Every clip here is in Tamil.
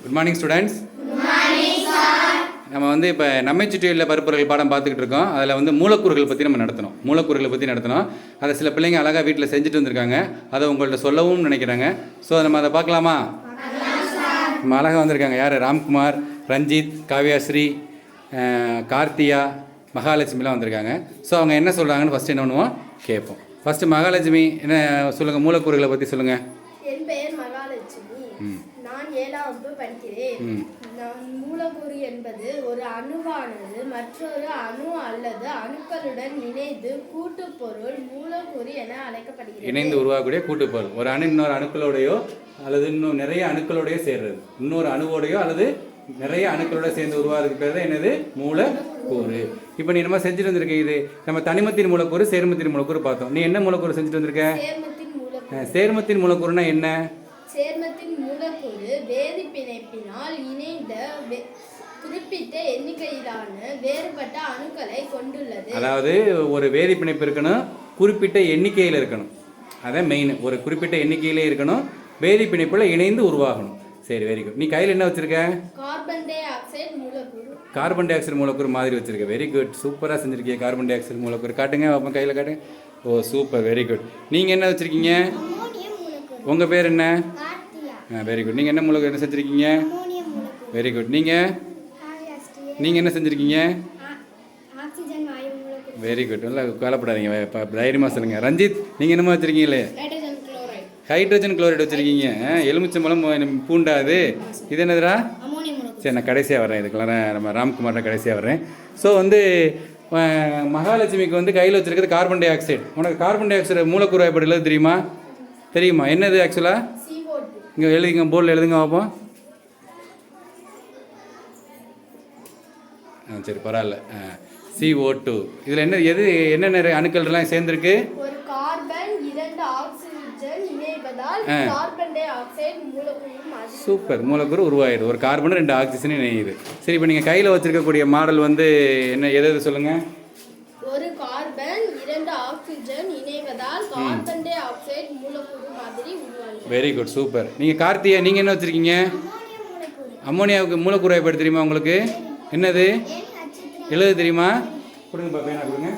Good morning students. நம்ம வந்து இப்போ நம்மை சுற்றியுள்ள பருப்பொருள் பாடம் பார்த்துக்கிட்டு இருக்கோம். அதில் வந்து மூலக்கூறுகள் பற்றி நம்ம நடத்தினோம். அதை சில பிள்ளைங்க அழகாக வீட்டில் செஞ்சுட்டு வந்திருக்காங்க. அதை உங்கள்கிட்ட சொல்லவும் நினைக்கிறாங்க. ஸோ நம்ம அதை பார்க்கலாமா? நம்ம அழகாக வந்திருக்காங்க. யார்? ராம்குமார், ரஞ்சித், காவ்யாஸ்ரீ, கார்த்தியா, மகாலட்சுமிலாம் வந்திருக்காங்க. ஸோ அவங்க என்ன சொல்கிறாங்கன்னு ஃபஸ்ட்டு என்ன பண்ணுவோம், கேட்போம். ஃபஸ்ட்டு மகாலட்சுமி என்ன சொல்லுங்கள், மூலக்கூறுகளை பற்றி சொல்லுங்கள். என் பெயர் மகாலட்சுமி. நான் 7ஆம் வகுப்பு படிக்கிறேன். மூலக்கூறு என்பது ஒரு அணுவானது மற்றொரு அணு அல்லது அணுக்களுடன் இணைந்து கூட்டுப்பொருள் மூலக்கூறு என அழைக்கப்படுகிறது. இணைந்து உருவாகக்கூடிய கூட்டுப்பொருள். ஒரு அணு இன்னொரு அணுக்களோடையோ அல்லது இன்னும் நிறைய அணுக்களோடையோ சேர்றது, இன்னொரு அணுவோடையோ அல்லது நிறைய அணுக்களோட சேர்ந்து உருவாகிறதுக்கு பேர் தான் என்னது? மூலக்கூறு. இப்போ நீ நம்ம செஞ்சுட்டு வந்திருக்க, இது நம்ம தனிமத்தின் மூலக்கூறு, சேர்மத்தின் மூலக்கூறு பார்த்தோம். நீ என்ன மூலக்கூறு செஞ்சுட்டு வந்திருக்க? சேர்மத்தின் மூலக்கூறுனா என்ன? சேர்மத்தின் மூலக்கூறு வேதி பிணைப்பினால் இணைந்த குறிப்பிட்ட எண்ணிக்கையிலான வேறுபட்ட அணுக்களை கொண்டுள்ளது. அதாவது ஒரு வேதி பிணைப்பு இருக்கணும், குறிப்பிட்ட எண்ணிக்கையில் இருக்கணும். அதான் மெயின். ஒரு குறிப்பிட்ட எண்ணிக்கையிலே இருக்கணும், வேதி பிணைப்புல இணைந்து உருவாகணும். சரி, வெரி குட். நீ கையில் என்ன வச்சிருக்க? கார்பன் டை ஆக்சைடு மூலக்கூறு. கார்பன் டை ஆக்சைடு மூலக்கூறு மாதிரி வச்சிருக்க. வெரி குட், சூப்பராக செஞ்சிருக்கீங்க. கார்பன் டை ஆக்சைடு மூலக்கூறு காட்டுங்க, அப்போ கையில் காட்டுங்க. ஓ சூப்பர், வெரி குட். நீங்கள் என்ன வச்சிருக்கீங்க? உங்கள் பேர் என்ன? Very good. நீங்கள் என்ன மூலக்கூறு என்ன செஞ்சுருக்கீங்க? Very good. நீங்கள் என்ன செஞ்சுருக்கீங்க? Very good. நல்லா கவலைப்படாதீங்க, தைரியமாக சொல்லுங்கள். ரஞ்சித், நீங்கள் என்னமா வச்சுருக்கீங்களே? ஹைட்ரஜன் குளோரைடு வச்சுருக்கீங்க. எலுமிச்சம்பழம் பூண்டாது. இது என்னதுடா? சரி, நான் கடைசியாக வரேன். இதுக்கெல்லாம் நம்ம ராம்குமார்ட்ட கடைசியாக வரேன். ஸோ வந்து மகாலட்சுமிக்கு வந்து கையில் வச்சுருக்கிறது கார்பன் டை ஆக்சைடு. உனக்கு கார்பன் டை ஆக்சைடு மூலக்கூறு எப்படி எழுத தெரியுமா? தெரியுமா? என்னது ஆக்சுவலாக? இங்கே எழுதிங்க, போர்டில் எழுதுங்க பார்ப்போம். சரி, பரவாயில்ல. CO2. இதில் என்ன எது என்னென்ன அணுக்கள்லாம் சேர்ந்துருக்கு? ஒரு கார்பன், 2 ஆக்சிஜன் இணைவதால் கார்பன் டை ஆக்சைடு மூலக்கூறு. சூப்பர், மூலக்கூறு உருவாயிடுது. ஒரு கார்பன் 2 ஆக்சிஜன் இணையுது. சரி, இப்போ நீங்கள் கையில் வச்சுருக்கக்கூடிய மாடல் வந்து என்ன, எது சொல்லுங்கள்? ஒரு கார்பன், 2 ஆக்சிஜன் இணைவதால் கார்பன் டை ஆக்சைடு மூலக்கூறு மாதிரி உருவாகுது. Very good, super. நீங்கள் கார்த்தியா, நீங்கள் என்ன வச்சுருக்கீங்க? அம்மோனியாவுக்கு மூலக்கூறு எப்படி தெரியுமா உங்களுக்கு? என்னது எழுத தெரியுமா? கொடுங்க பேனா கொடுங்க,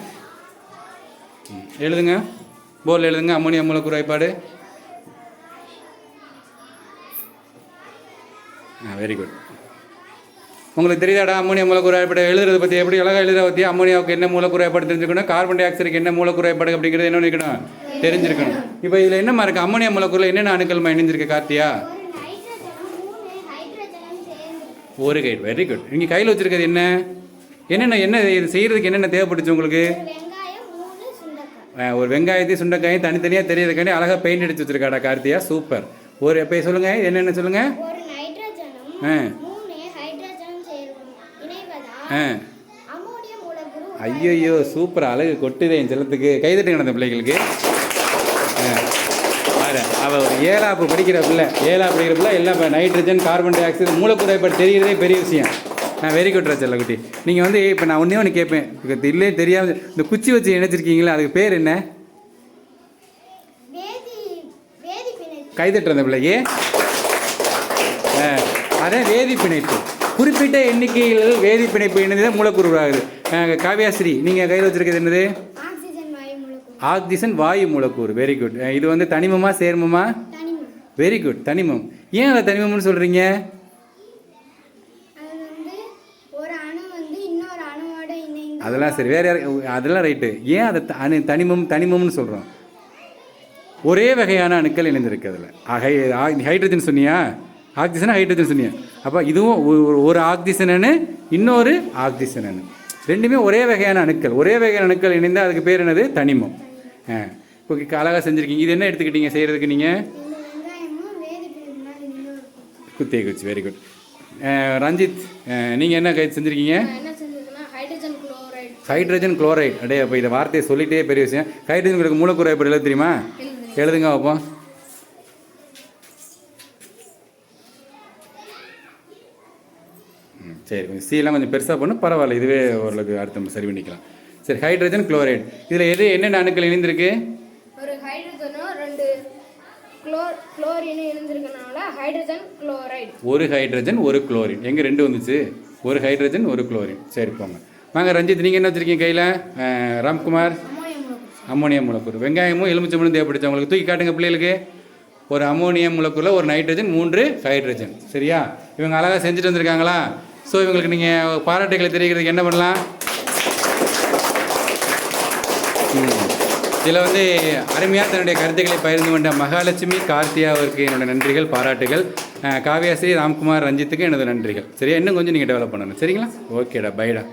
எழுதுங்க, போர்டில் எழுதுங்க. அம்மோனியா மூலக்கூறு வாய்ப்பாடு. Very good. உங்களுக்கு தெரியாதா அம்மோனியா மூலக்கூறு வாய்ப்பாடு எழுதுறதை பற்றி? எப்படி அழகாக எழுதுற பற்றி. அம்மோனியாவுக்கு என்ன மூலக்கூறு வாய்ப்பாடு தெரிஞ்சுக்கணும், கார்பன் டை ஆக்சைடுக்கு என்ன மூலக்கூறு வாய்ப்பாடு அப்படிங்கிறது என்ன நினைக்கணும், தெரிஞ்சிருக்கணும். இப்போ இதில் என்னமா இருக்குது? அம்மோனியா மூலக்கூறில் என்னென்ன அணுக்கள்மா இணைஞ்சிருக்கு கார்த்தியா? ஒரு கைட். Very good. நீங்கள் கையில் வச்சுருக்கிறது என்ன? என்ன இது செய்கிறதுக்கு என்னென்ன தேவைப்பட்டுச்சு உங்களுக்கு? ஒரு வெங்காயத்தையும் சுண்டைக்காயும் தனித்தனியாக தெரியறதுக்காண்டி அழகாக பெயிண்ட் அடிச்சு வச்சுருக்காடா கார்த்தியா. சூப்பர். ஒரு இப்போ சொல்லுங்கள், என்னென்ன சொல்லுங்கள்? ஐயோ சூப்பர், அழகு கொட்டுதே என் செல்லத்துக்கு. கைதட்டு நடந்த பிள்ளைகளுக்கு. அவள் ஒரு 7ஆப்பு படிக்கிற பிள்ளை எல்லாம் இப்போ நைட்ரஜன், கார்பன் டை ஆக்சைடு மூலக்கூறு வாய்ப்பாடு தெரிகிறதே பெரிய விஷயம். வெரி குட் செல்ல குட்டி. நீங்கள் வந்து இப்போ நான் ஒன்றே ஒன்று கேட்பேன், இல்லையே தெரியாமல் இந்த குச்சி வச்சு இணைச்சிருக்கீங்களா, அதுக்கு பேர் என்ன? கைதட்டு அந்த பிள்ளைக்கு. அதான் வேதி பிணைப்பு. குறிப்பிட்ட எண்ணிக்கையில் வேதி பிணைப்பு இணைந்து தான் மூலக்கூறு உருவாகுது. காவ்யாஸ்ரீ, நீங்கள் கையில் வச்சுருக்கிறது என்னது? ஆக்சிஜன் வாயு மூலக்கூறு. Very good. இது வந்து தனிமமா சேர்மமா? வெரி குட், தனிமம். ஏன் அதை தனிமம்னு சொல்கிறீங்க? அதெல்லாம் சரி, வேறு யார்? அதெல்லாம் ரைட்டு. ஏன் அதை தனிமம்னு சொல்கிறோம்? ஒரே வகையான அணுக்கள் இணைந்திருக்கு அதில். ஹைட்ரஜன் சொன்னியா? ஆக்சிஜனா ஹைட்ரஜன் சொன்னியா? அப்போ இதுவும் ஒரு ஆக்சிஜன் அணு, இன்னொரு ஆக்சிஜன் அணு, ரெண்டுமே ஒரே வகையான அணுக்கள் இணைந்தால் அதுக்கு பேர் என்னது? தனிமம். இப்போ அழகாக செஞ்சுருக்கீங்க. இது என்ன எடுத்துக்கிட்டீங்க செய்கிறதுக்கு? நீங்கள் குச்சி. Very good. ரஞ்சித், நீங்கள் என்ன செஞ்சுருக்கீங்க? Hydrogen chloride. அடே, அப்போ இதை வார்த்தையை சொல்லிட்டே பெரிய விஷயம். ஹைட்ரஜன் மூலக்கூறு எப்படி எழுத தெரியுமா? எழுதுங்க அப்போ. சரி, கொஞ்சம் சீலாம் கொஞ்சம் பெருசாக பண்ணணும், பரவாயில்ல, இதுவே ஓரளவுக்கு அர்த்தம் சரி பண்ணிக்கலாம். சரி, ஹைட்ரஜன் குளோரைடு. இதில் என்னென்ன அணுக்கள் இணைந்திருக்கு? ஒரு ஹைட்ரஜனும் 2 குளோரினும் இணைஞ்சிருக்கனால ஹைட்ரஜன் குளோரைடு. ஒரு ஹைட்ரஜன் ஒரு குளோரின். எங்கே 2 வந்துச்சு? ஒரு ஹைட்ரஜன் ஒரு குளோரின். சரி போங்க. வாங்க ரஞ்சித், நீங்கள் என்ன வச்சுருக்கீங்க கையில்? ராம்குமார், அம்மோனியம் மூலக்கூறு. வெங்காயமும் எலுமிச்சம்பழம் தேவைப்படுச்சு உங்களுக்கு. தூக்கி காட்டுங்க பிள்ளைகளுக்கு. ஒரு அம்மோனியம் மூலக்கூறில் ஒரு நைட்ரஜன் 3 ஹைட்ரஜன். சரியா? இவங்க அழகாக செஞ்சுட்டு வந்திருக்காங்களா? ஸோ இவங்களுக்கு நீங்கள் பாராட்டுகளை தெரிவிக்கிறதுக்கு என்ன பண்ணலாம்? இதில் வந்து அருமையாக தன்னுடைய கருத்துக்களை பகிர்ந்து கொண்ட மகாலட்சுமி, கார்த்தியா அவருக்கு என்னோட நன்றிகள், பாராட்டுகள். காவியாஸ்ரீ, ராம்குமார், ரஞ்சித்துக்கு எனது நன்றிகள். சரியா? இன்னும் கொஞ்சம் நீங்கள் டெவலப் பண்ணணும். சரிங்களா? ஓகேடா, பைடா.